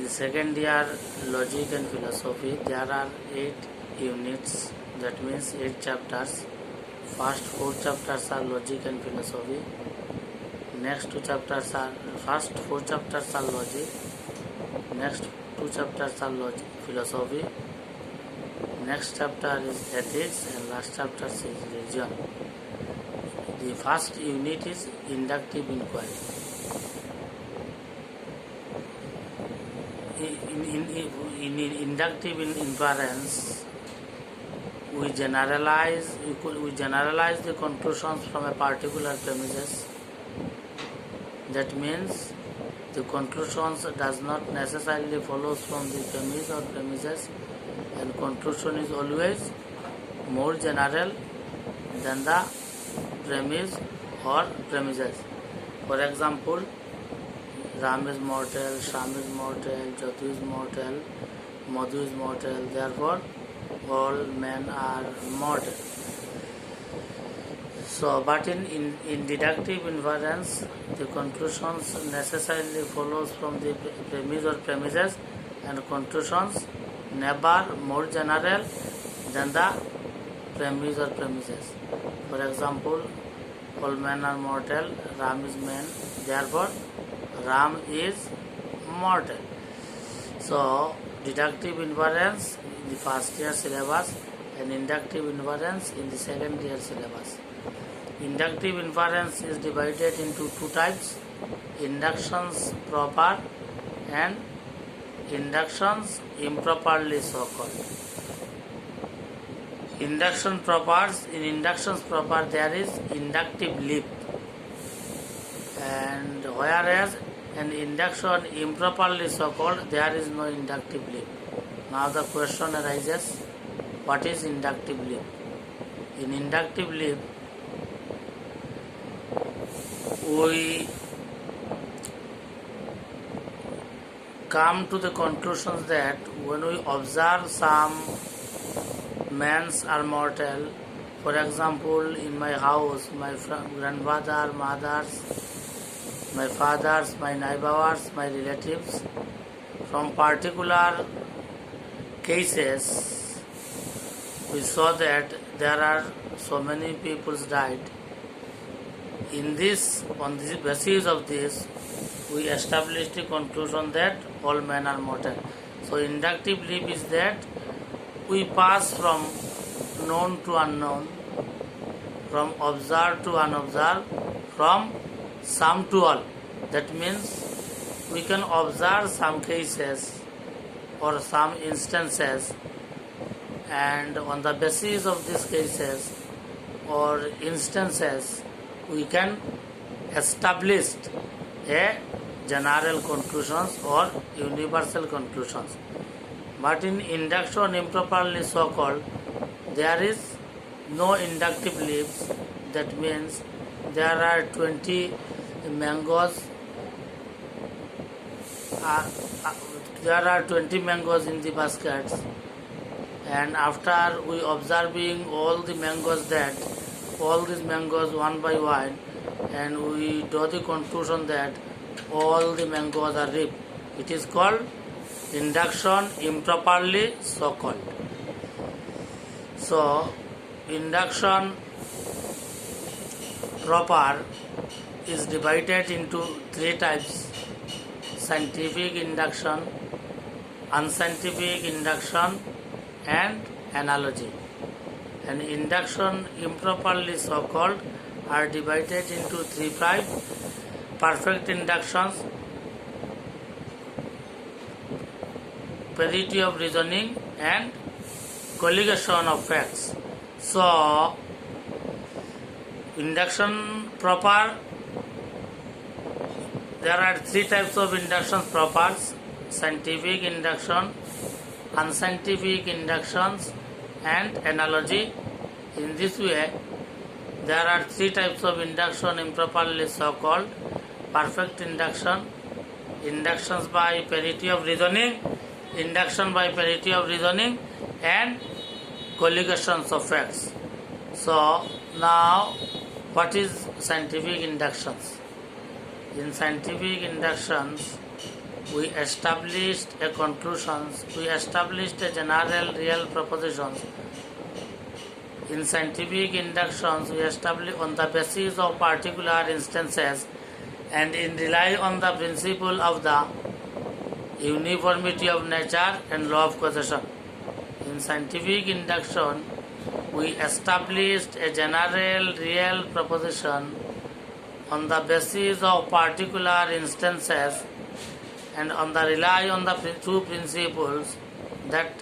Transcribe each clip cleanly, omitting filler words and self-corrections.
the second year Logic and Philosophy, there are 8 units, that means 8 chapters. First 4 chapters are Logic and Philosophy. Next 2 chapters are, first 4 chapters are Logic. Next 2 chapters are Logic, Philosophy. Next chapter is Ethics and last chapter is Religion. The first unit is Inductive Inquiry. In inductive inference, we generalize the conclusions from a particular premises. That means the conclusions does not necessarily follows from the premise or premises, and conclusion is always more general than the premise or premises. For example, Ram is mortal, Sham is mortal, Jatu is mortal, Madhu is mortal, therefore all men are mortal. So, but in deductive inference, the conclusions necessarily follows from the premise or premises, and conclusions never more general than the premise or premises. For example, all men are mortal, Ram is man, therefore Ram is mortal. So, deductive inference in the first year syllabus and inductive inference in the second year syllabus. Inductive inference is divided into 2 types: inductions proper and inductions improperly so called. Induction propers, in inductions proper there is inductive leap, and whereas an induction improperly so called there is no inductive leap. Now the question arises, what is inductive leap? In inductive leap, we come to the conclusions that when we observe some men are mortal, for example, in my house, my grandfather, mothers, my fathers, my neighbors, my relatives, from particular cases, we saw that there are so many people died. On the basis of this, we established the conclusion that all men are mortal. So, inductive leap is that we pass from known to unknown, from observed to unobserved, from some to all. That means we can observe some cases or some instances, and on the basis of these cases or instances, we can establish a general conclusions or universal conclusions. But in induction improperly so called, there is no inductive leaps. That means there are 20 mangoes. There are 20 mangoes in the baskets, and after we observing all the mangoes, that all these mangoes one by one, and we draw the conclusion that all the mangoes are ripe. It is called induction improperly so called. So, induction proper is divided into 3 types: scientific induction, unscientific induction, and analogy. And induction improperly so called are divided into 3 types: perfect inductions, parity of reasoning, and colligation of facts. So, induction proper, there are 3 types of inductions proper: scientific induction, unscientific inductions, and analogy. In this way, there are 3 types of induction improperly so called: perfect induction, inductions by parity of reasoning, induction by parity of reasoning, and colligations of facts. So, now what is scientific inductions? In scientific inductions, we established a conclusions, we established a general real propositions. In scientific inductions, we establish on the basis of particular instances and in rely on the principle of the uniformity of nature and law of causation. In scientific induction, we established a general real proposition on the basis of particular instances and on the rely on the two principles, that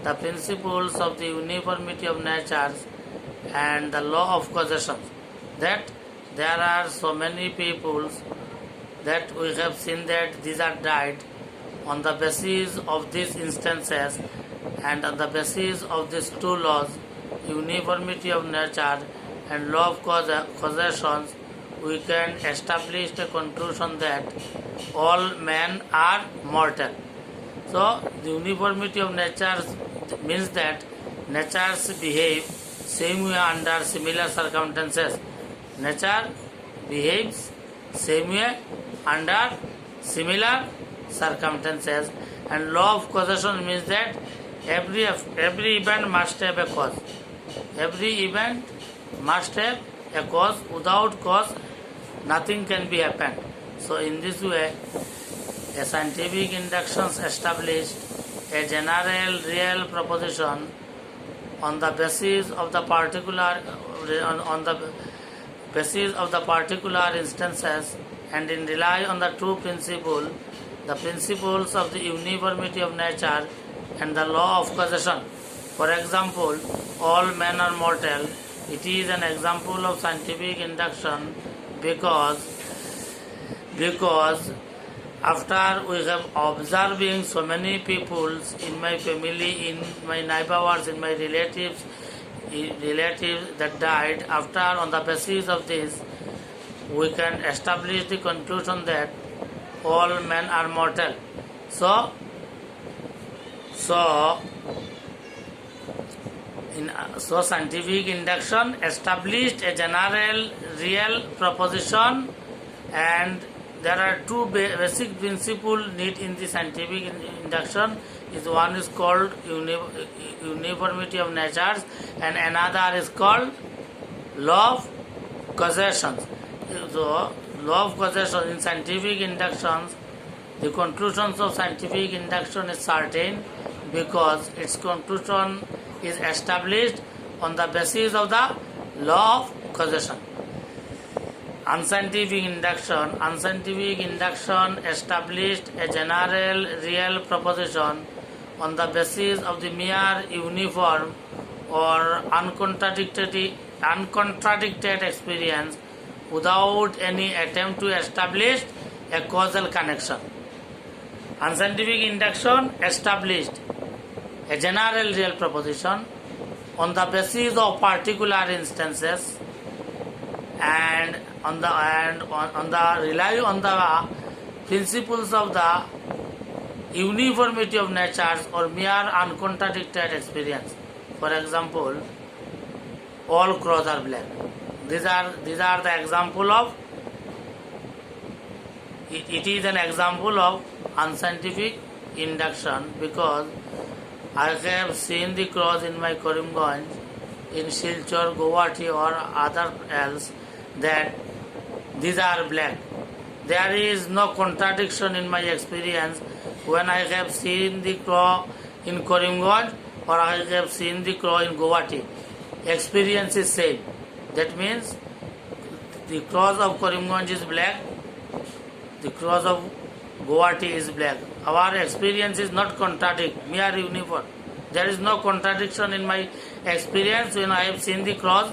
the principles of the uniformity of nature and the law of causation, that there are so many peoples that we have seen that these are died on the basis of these instances and on the basis of these two laws, uniformity of nature and law of causation, we can establish the conclusion that all men are mortal. So the uniformity of nature means that natures behave same way under similar circumstances. Nature behaves same way under similar circumstances, and law of causation means that every event must have a cause. Every event must have a cause. Without cause, nothing can be happened. So in this way, a scientific inductions established a general real proposition on the basis of the particular instances and in rely on the two principles, the principles of the uniformity of nature and the law of causation. For example, all men are mortal. It is an example of scientific induction because after we have observing so many peoples in my family, in my neighbors, in my relatives that died, after on the basis of this we can establish the conclusion that all men are mortal. So scientific induction established a general real proposition, and there are two basic principles need in the scientific induction. One is called uniformity of nature and another is called law of causation. So law of causation in scientific inductions, the conclusions of scientific induction is certain because its conclusion is established on the basis of the law of causation. Unscientific induction established a general real proposition on the basis of the mere uniform or uncontradicted experience without any attempt to establish a causal connection. Unscientific induction established a general real proposition on the basis of particular instances and on the rely on the principles of the uniformity of nature or mere uncontradicted experience. For example, all crows are black. These are the example of it is an example of unscientific induction because I have seen the crows in my Karimganj, in Silchar, Guwahati or other else that these are black. There is no contradiction in my experience when I have seen the crow in Karimganj or I have seen the crow in Guwahati. Experience is same. That means the crows of Karimganj is black, the crows of Guwahati is black. Our experience is not contradict, mere uniform. There is no contradiction in my experience when I have seen the crows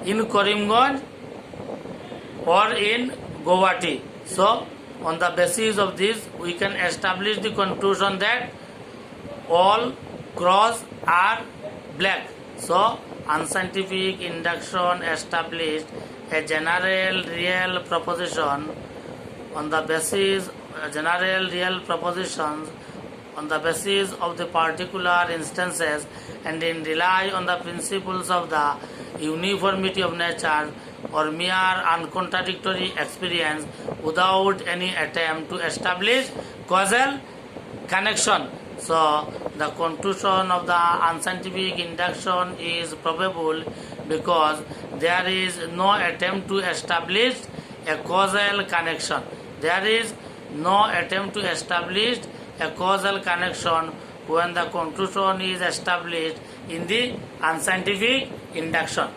in Karimganj or in Guwahati. So, on the basis of this, we can establish the conclusion that all crows are black. So, unscientific induction established a general real proposition on the basis on the basis of the particular instances and in rely on the principles of the uniformity of nature or mere uncontradictory experience without any attempt to establish causal connection. So the conclusion of the unscientific induction is probable because there is no attempt to establish a causal connection. There is no attempt to establish a causal connection when the conclusion is established in the unscientific induction.